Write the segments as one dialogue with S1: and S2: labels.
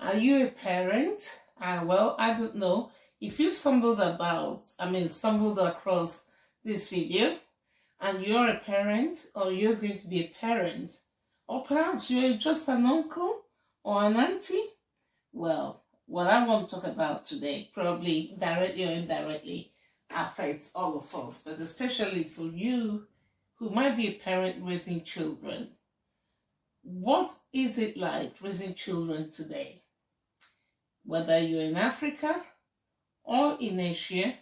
S1: Are you a parent? Well, I don't know. If you stumbled across this video and you're a parent or you're going to be a parent, or perhaps you're just an uncle or an auntie, well, what I want to talk about today probably directly or indirectly affects all of us, but especially for you who might be a parent raising children. What is it like raising children today? Whether you're in Africa or in Asia,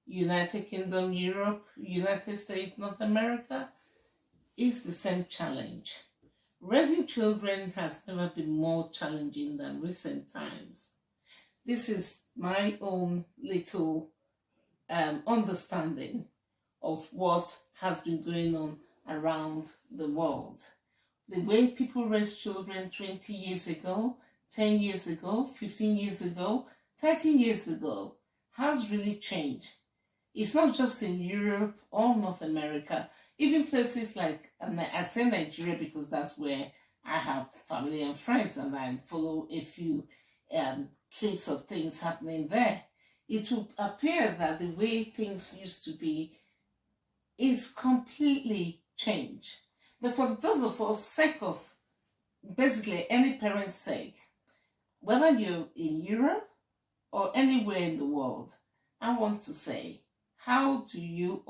S1: United Kingdom, Europe, United States, North America, is the same challenge. Raising children has never been more challenging than recent times. This is my own little understanding of what has been going on around the world. The way people raised children 20 years ago, 10 years ago, 15 years ago, 13 years ago has really changed. It's not just in Europe or North America, even places like, and I say Nigeria because that's where I have family and friends and I follow a few clips of things happening there. It will appear that the way things used to be is completely changed. But for those of us, sake of basically any parent's sake, whether you're in Europe or anywhere in the world, I want to say, how do you,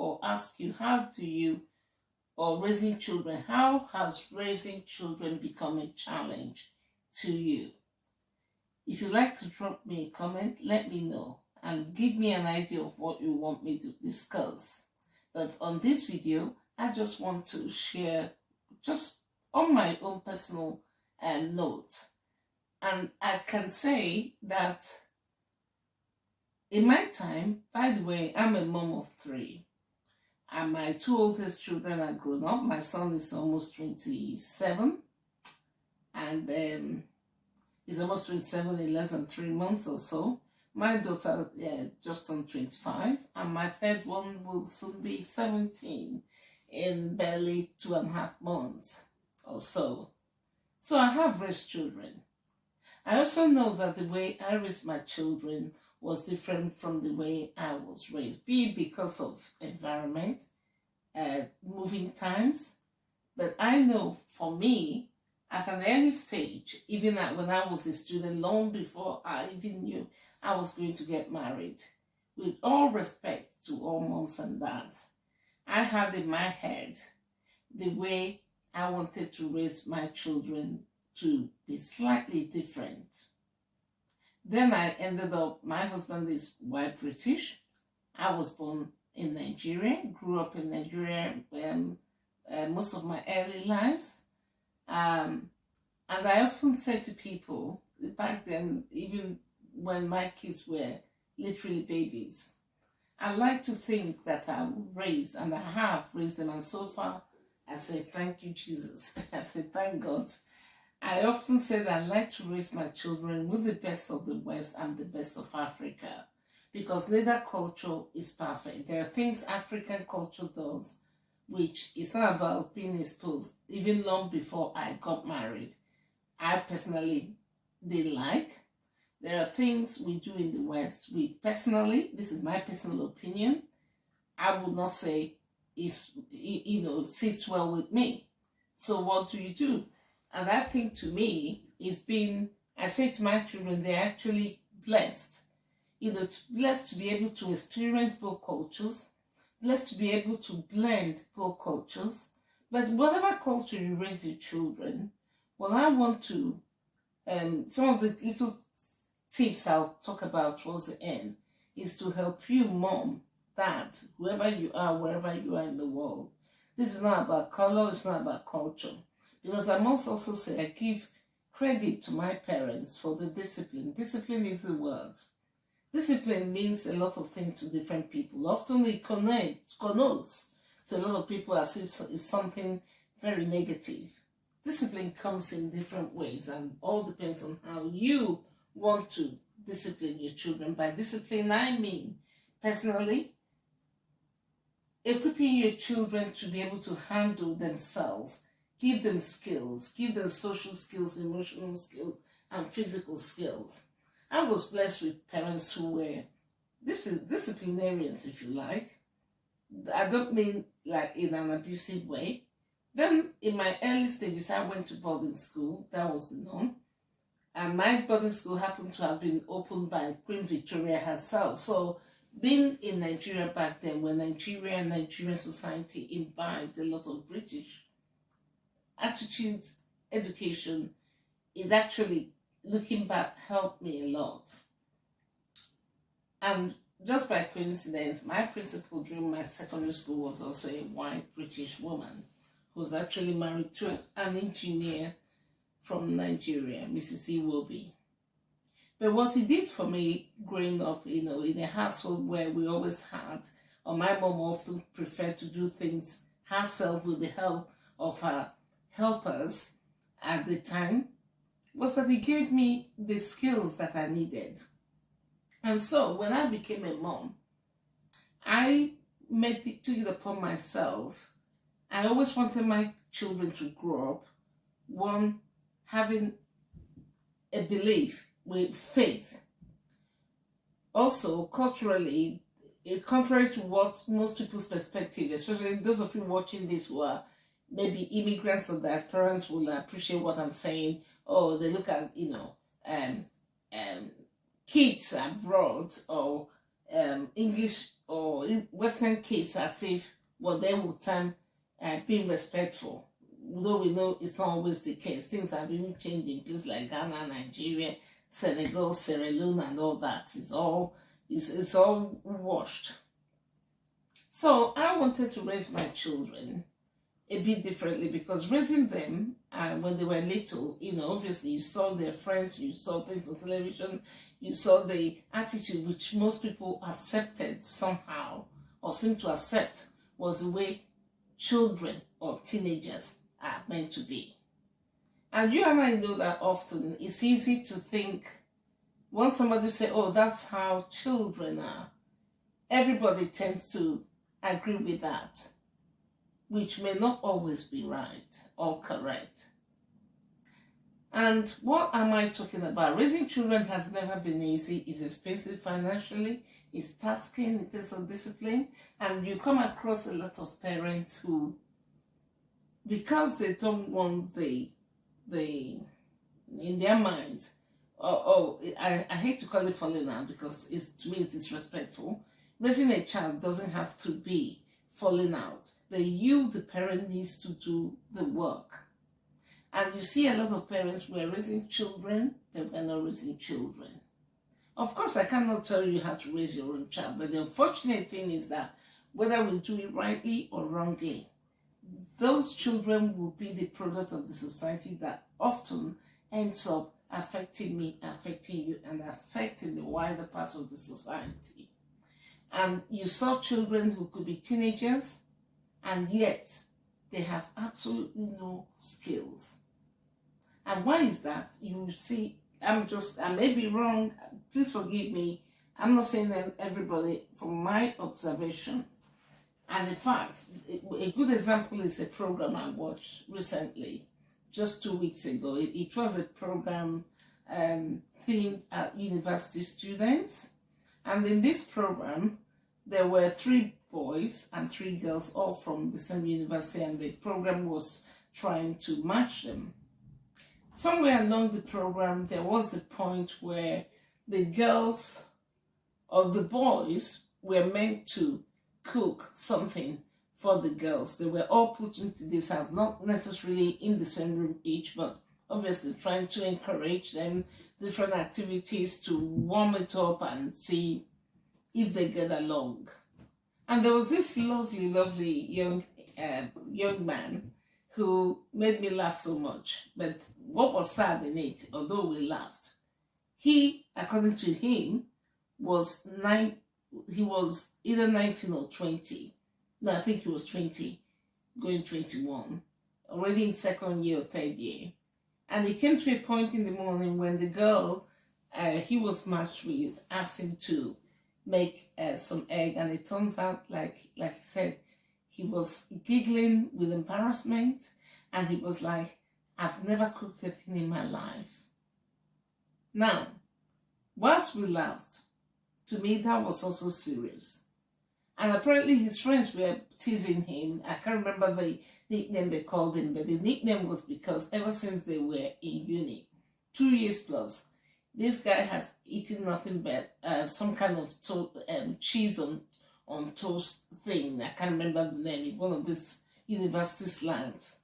S1: or raising children, how has raising children become a challenge to you? If you'd like to drop me a comment, let me know and give me an idea of what you want me to discuss. But on this video, I just want to share just on my own personal notes. And I can say that in my time, by the way, I'm a mom of 3. And my 2 oldest children are grown up. My son is almost 27. And he's almost 27 in less than 3 months or so. My daughter just turned 25. And my third one will soon be 17 in barely 2.5 months or so. So I have raised children. I also know that the way I raised my children was different from the way I was raised, be it because of environment, moving times. But I know for me, at an early stage, even when I was a student, long before I even knew I was going to get married, with all respect to all moms and dads, I had in my head the way I wanted to raise my children to be slightly different. Then I ended up, my husband is white British. I was born in Nigeria, grew up in Nigeria most of my early lives. And I often say to people, back then, even when my kids were literally babies, I like to think that I raised, and I have raised them, and so far I say, thank you, Jesus. I say, thank God. I often say that I like to raise my children with the best of the West and the best of Africa, because neither culture is perfect. There are things African culture does, which is not about being exposed. Even long before I got married, I personally didn't like. There are things we do in the West, this is my personal opinion, I would not say sits well with me. So what do? And that thing to me is I say to my children, they're actually blessed. Blessed to be able to experience both cultures, blessed to be able to blend both cultures. But whatever culture you raise your children, well, I want to, some of the little tips I'll talk about towards the end is to help you, mom, dad, whoever you are, wherever you are in the world. This is not about color, it's not about culture. Because I must also say I give credit to my parents for the discipline. Discipline is the word. Discipline means a lot of things to different people. Often it connotes to a lot of people as if it's something very negative. Discipline comes in different ways and all depends on how you want to discipline your children. By discipline, I mean, personally, equipping your children to be able to handle themselves, give them skills, give them social skills, emotional skills, and physical skills. I was blessed with parents who were disciplinarians, if you like. I don't mean like in an abusive way. Then in my early stages, I went to boarding school. That was the norm. And my boarding school happened to have been opened by Queen Victoria herself. So being in Nigeria back then, when Nigeria and Nigerian society imbibed a lot of British attitudes, education, it actually, looking back, helped me a lot. And just by coincidence, my principal during my secondary school was also a white British woman who was actually married to an engineer from Nigeria, Mrs. Iwobi. But what he did for me growing up, in a household where we always had, or my mom often preferred to do things herself with the help of her helpers at the time, was that he gave me the skills that I needed. And so when I became a mom, I took it upon myself. I always wanted my children to grow up, one, having a belief with faith. Also, culturally, contrary to what most people's perspective, especially those of you watching this who are maybe immigrants or diasporans, will appreciate what I'm saying. Oh, they look at, kids abroad or English or Western kids as if what they would term being respectful. Though we know it's not always the case. Things have been changing. Places like Ghana, Nigeria, Senegal, Sierra Leone, and all that. It's all washed. So I wanted to raise my children a bit differently, because raising them when they were little, obviously you saw their friends, you saw things on television, you saw the attitude which most people accepted somehow or seem to accept was the way children or teenagers are meant to be. And you and I know that often it's easy to think, once somebody says, oh, that's how children are, everybody tends to agree with that, which may not always be right or correct. And what am I talking about? Raising children has never been easy. It's expensive financially. It's tasking in terms of discipline. And you come across a lot of parents who, because they don't want the in their minds, I hate to call it falling out, because to me it's disrespectful. Raising a child doesn't have to be falling out. But you, the parent, needs to do the work. And you see a lot of parents who are raising children, but we're not raising children. Of course, I cannot tell you how to raise your own child, but the unfortunate thing is that whether we do it rightly or wrongly, those children will be the product of the society that often ends up affecting me, affecting you, and affecting the wider part of the society. And you saw children who could be teenagers, and yet they have absolutely no skills. And why is that? You see, I may be wrong, please forgive me. I'm not saying that everybody, from my observation. And in fact, a good example is a program I watched recently, just 2 weeks ago. It was a program themed at university students. And in this program, there were 3 boys and 3 girls, all from the same university, and the program was trying to match them. Somewhere along the program, there was a point where the girls or the boys were meant to cook something for the girls. They were all put into this house, not necessarily in the same room each, but obviously trying to encourage them, different activities to warm it up and see if they get along. And there was this lovely, lovely young man who made me laugh so much. But what was sad in it, although we laughed, he, according to him, was either 19 or 20. No, I think he was 20, going 21, already in 2nd year or 3rd year. And he came to a point in the morning when the girl he was matched with asked him to make some egg, and it turns out, like he said, he was giggling with embarrassment, and he was like, I've never cooked a thing in my life. Now, whilst we laughed, to me that was also serious. And apparently his friends were teasing him. I can't remember the nickname they called him, but the nickname was because ever since they were in uni, 2 years plus, this guy has eaten nothing but some kind of cheese on toast thing. I can't remember the name. One of these university slangs.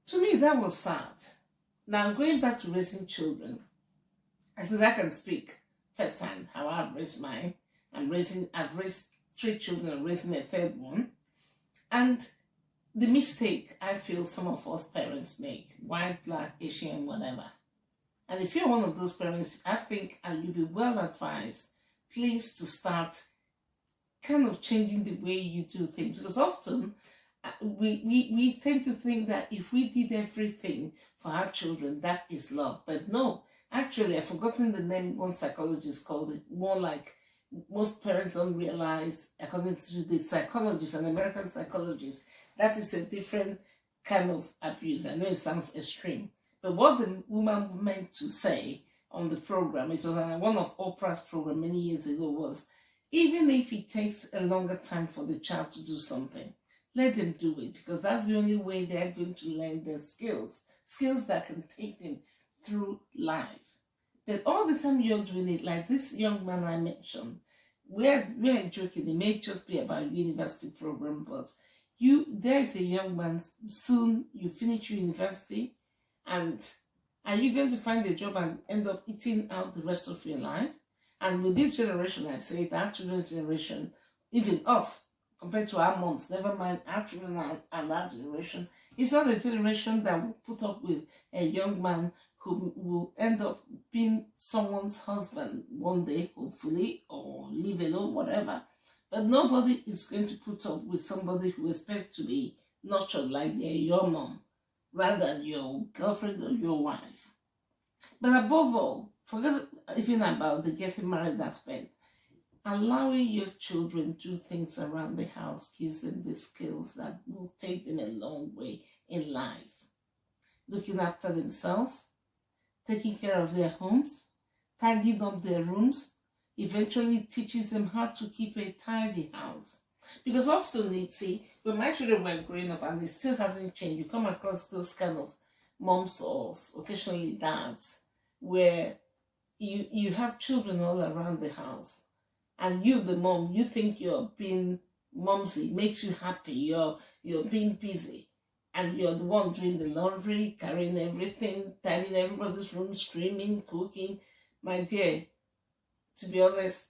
S1: To me, that was sad. Now, going back to raising children, because I can speak firsthand how I've raised mine. I've raised 3 children, I'm raising a 3rd one. And the mistake I feel some of us parents make, white, black, Asian, whatever. And if you're one of those parents, I think you'll be well advised, please, to start kind of changing the way you do things. Because often we tend to think that if we did everything for our children, that is love. But no, actually, I've forgotten the name one psychologist called it. More like most parents don't realize, according to the psychologist, an American psychologist, that is a different kind of abuse. I know it sounds extreme. But what the woman meant to say on the program, it was on one of Oprah's program many years ago, was even if it takes a longer time for the child to do something, let them do it, because that's the only way they're going to learn their skills that can take them through life. But all the time you're doing it, like this young man I mentioned, we're joking, it may just be about university program, but there's a young man, soon you finish university, and are you going to find a job and end up eating out the rest of your life? And with this generation, I say it, our children's generation, even us, compared to our moms, never mind our children and our generation, it's not a generation that will put up with a young man who will end up being someone's husband one day, hopefully, or leave alone, whatever. But nobody is going to put up with somebody who expects to be nurtured like they're your mom, rather than your girlfriend or your wife. But above all, forget even about the getting married aspect. Allowing your children to do things around the house gives them the skills that will take them a long way in life. Looking after themselves, taking care of their homes, tidying up their rooms, eventually teaches them how to keep a tidy house. Because often, when my children were growing up, and it still hasn't changed, you come across those kind of moms or occasionally dads, where you have children all around the house. And you, the mom, you think you're being momsy, makes you happy, you're being busy. And you're the one doing the laundry, carrying everything, tidying everybody's room, screaming, cooking. My dear, to be honest,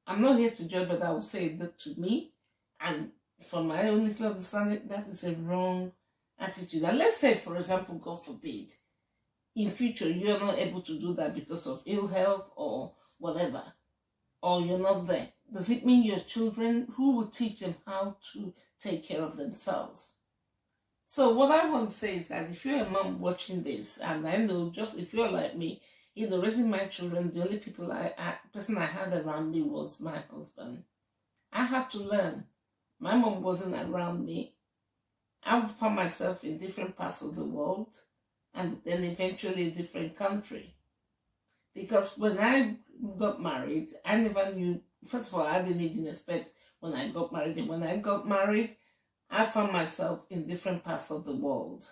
S1: I'm not here to judge, but I will say that to me, and from my own little understanding, that is a wrong attitude. And let's say, for example, God forbid, in future you're not able to do that because of ill health or whatever, or you're not there. Does it mean your children, who will teach them how to take care of themselves? So what I want to say is that if you're a mom watching this, and I know just if you're like me, raising my children, the only person I had around me was my husband. I had to learn. My mom wasn't around me. I found myself in different parts of the world, and then eventually a different country. Because when I got married, I never knew, first of all, I didn't even expect when I got married. And when I got married, I found myself in different parts of the world.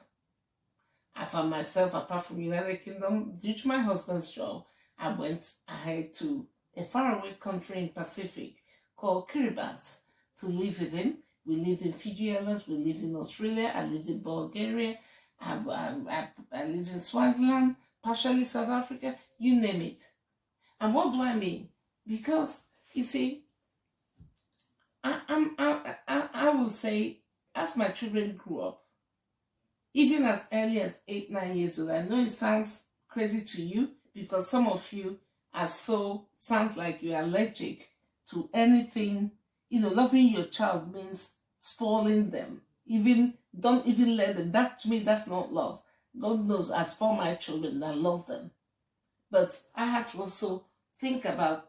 S1: I found myself, apart from the United Kingdom, due to my husband's job, I went ahead to a faraway country in Pacific called Kiribati to live with him. We lived in Fiji Islands, we lived in Australia, I lived in Bulgaria, I lived in Swaziland, partially South Africa, you name it. And what do I mean? Because, you see, I will say, as my children grew up, even as early as 8, 9 years old, I know it sounds crazy to you because some of you sounds like you're allergic to anything. Loving your child means spoiling them. Don't even let them. That, to me, that's not love. God knows I spoil my children, I love them. But I had to also think about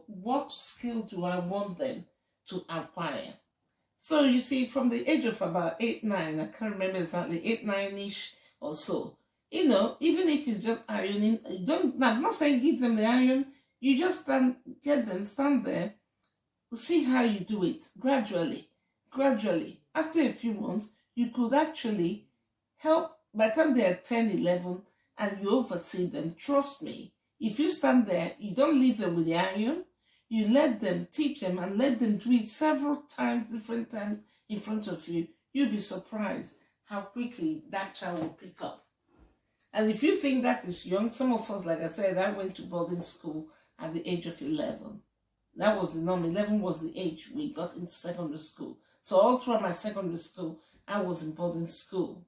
S1: what skill do I want them to acquire? So you see, from the age of about 8, 9, I can't remember exactly, 8, 9-ish or so, You know, even if it's just ironing, I'm not saying give them the iron, you just stand there, see how you do it gradually. Gradually, after a few months, you could actually help. By the time they are 10, 11, and you oversee them, trust me, if you stand there, you don't leave them with the iron, you let them, teach them, and let them do it several times, different times in front of you, you'll be surprised how quickly that child will pick up. And if you think that is young, some of us, like I said, I went to boarding school at the age of 11. That was the norm. 11 was the age we got into secondary school. So all throughout my secondary school, I was in boarding school.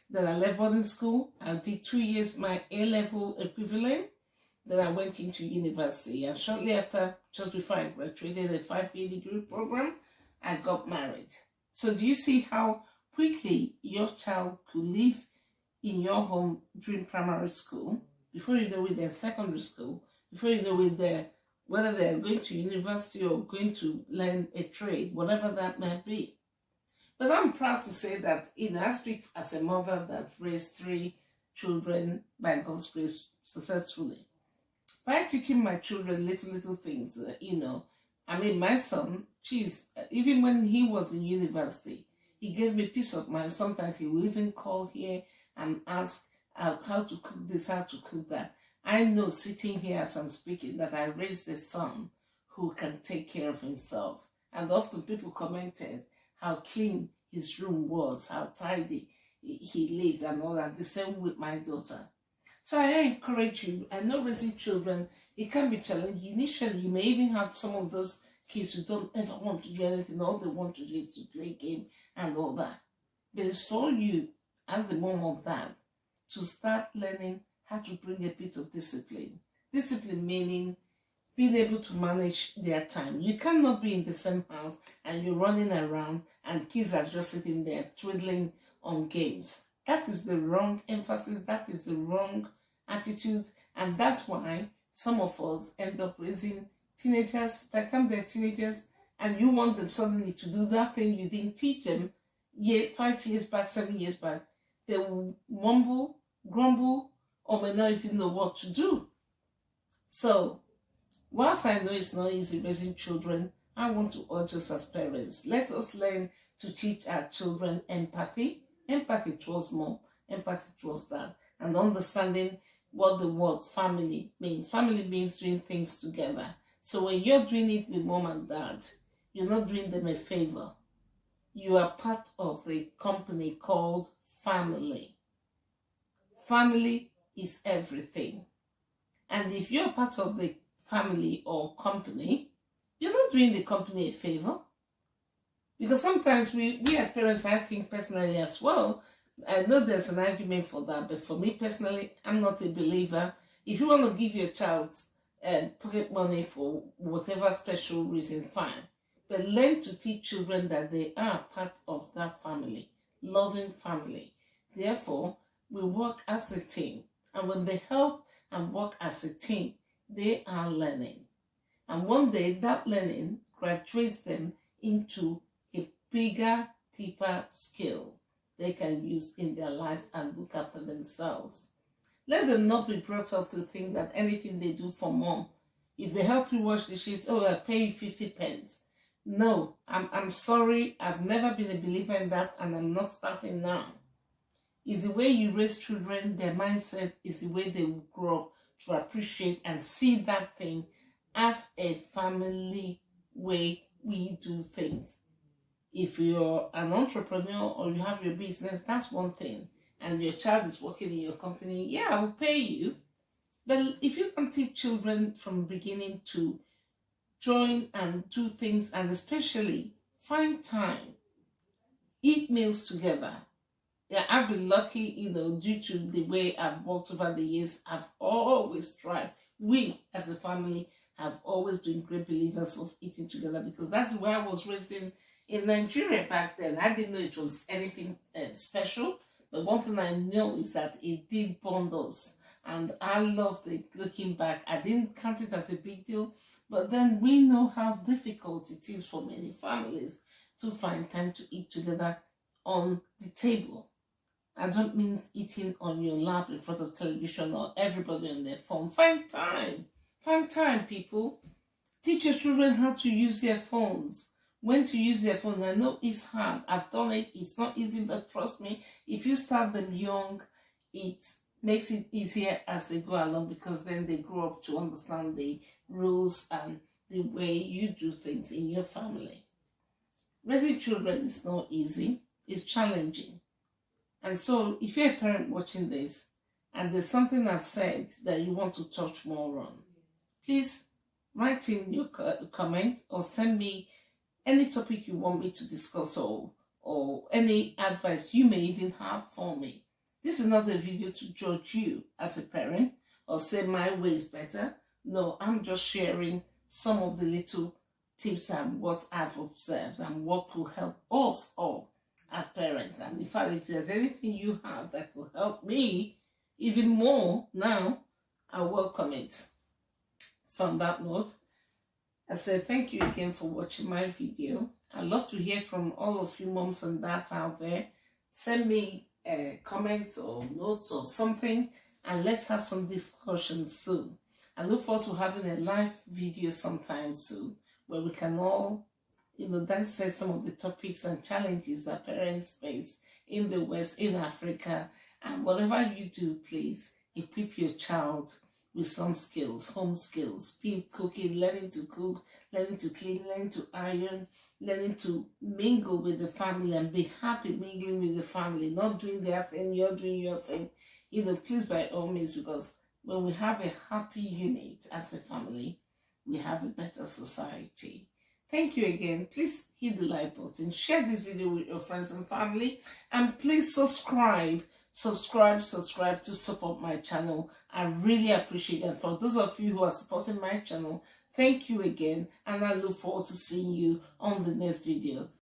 S1: Then I left boarding school. I did 2 years my A-level equivalent. Then I went into university. And shortly after, just before I graduated a 5-year degree program, I got married. So do you see how quickly your child could live in your home during primary school? Before you know it, they're secondary school. Before you know it, whether they're going to university or going to learn a trade, whatever that may be. But I'm proud to say that, I speak as a mother that raised 3 children by God's grace successfully. By teaching my children little things, my son, even when he was in university, he gave me peace of mind. Sometimes he will even call here and ask how to cook this, how to cook that. I know sitting here as I'm speaking that I raised a son who can take care of himself. And often people commented how clean his room was, how tidy he lived and all that. The same with my daughter. So I encourage you. I know raising children, it can be challenging. Initially, you may even have some of those kids who don't ever want to do anything. All they want to do is to play game and all that. But it's for you, as the mom of that, to start learning how to bring a bit of discipline. Discipline meaning being able to manage their time. You cannot be in the same house and you're running around and kids are just sitting there twiddling on games. That is the wrong emphasis. That is the wrong attitude. And that's why some of us end up raising teenagers. By the time they're teenagers and you want them suddenly to do that thing you didn't teach them 5 years back, 7 years back, they will mumble, grumble, or may not even know what to do. So, whilst I know it's not easy raising children, I want to urge us as parents, let us learn to teach our children empathy towards mom, empathy towards dad, and understanding what the word family means. Family means doing things together. So when you're doing it with mom and dad, you're not doing them a favor. You are part of the company called family. Family is everything. And if you're part of the family or company, you're not doing the company a favor. Because sometimes we as parents, I think personally as well, I know there's an argument for that, but for me personally, I'm not a believer. If you want to give your child pocket money for whatever special reason, fine. But learn to teach children that they are part of that family, loving family. Therefore, we work as a team. And when they help and work as a team, they are learning. And one day that learning graduates them into a bigger, deeper skill they can use in their lives and look after themselves. Let them not be brought up to think that anything they do for mom, if they help you wash dishes, I pay you 50 pence. No, I'm sorry, I've never been a believer in that and I'm not starting now. It's the way you raise children, their mindset is the way they will grow up to appreciate and see that thing as a family way we do things. If you're an entrepreneur or you have your business, that's one thing. And your child is working in your company, I will pay you. But if you can teach children from the beginning to join and do things, and especially find time, eat meals together. I've been lucky, due to the way I've worked over the years, I've always tried. We, as a family, have always been great believers of eating together because that's where I was raised in Nigeria back then. I didn't know it was anything special, but one thing I know is that it did bond us. And I love looking back. I didn't count it as a big deal, but then we know how difficult it is for many families to find time to eat together on the table. I don't mean eating on your lap in front of television or everybody on their phone. Find time. Find time, people. Teach your children how to use their phones. When to use their phone. I know it's hard. I've done it. It's not easy, but trust me, if you start them young, it makes it easier as they go along, because then they grow up to understand the rules and the way you do things in your family. Raising children is not easy. It's challenging. And so if you're a parent watching this and there's something I've said that you want to touch more on, please write in your comment or send me any topic you want me to discuss, or any advice you may even have for me. This is not a video to judge you as a parent or say my way is better. No, I'm just sharing some of the little tips and what I've observed and what could help us all as parents. And in fact, if there's anything you have that could help me even more now, I welcome it. So on that note, I say thank you again for watching my video. I'd love to hear from all of you moms and dads out there. Send me comments or notes or something, and let's have some discussions soon. I look forward to having a live video sometime soon where we can all, dissect some of the topics and challenges that parents face in the West, in Africa. And whatever you do, please equip your child with some skills, home skills, be it cooking, learning to cook, learning to clean, learning to iron, learning to mingle with the family and be happy mingling with the family, not doing their thing, you're doing your thing. Please, by all means, because when we have a happy unit as a family, we have a better society. Thank you again. Please hit the like button, share this video with your friends and family, and please subscribe to support my channel. I really appreciate that. For those of you who are supporting my channel, thank you again, and I look forward to seeing you on the next video.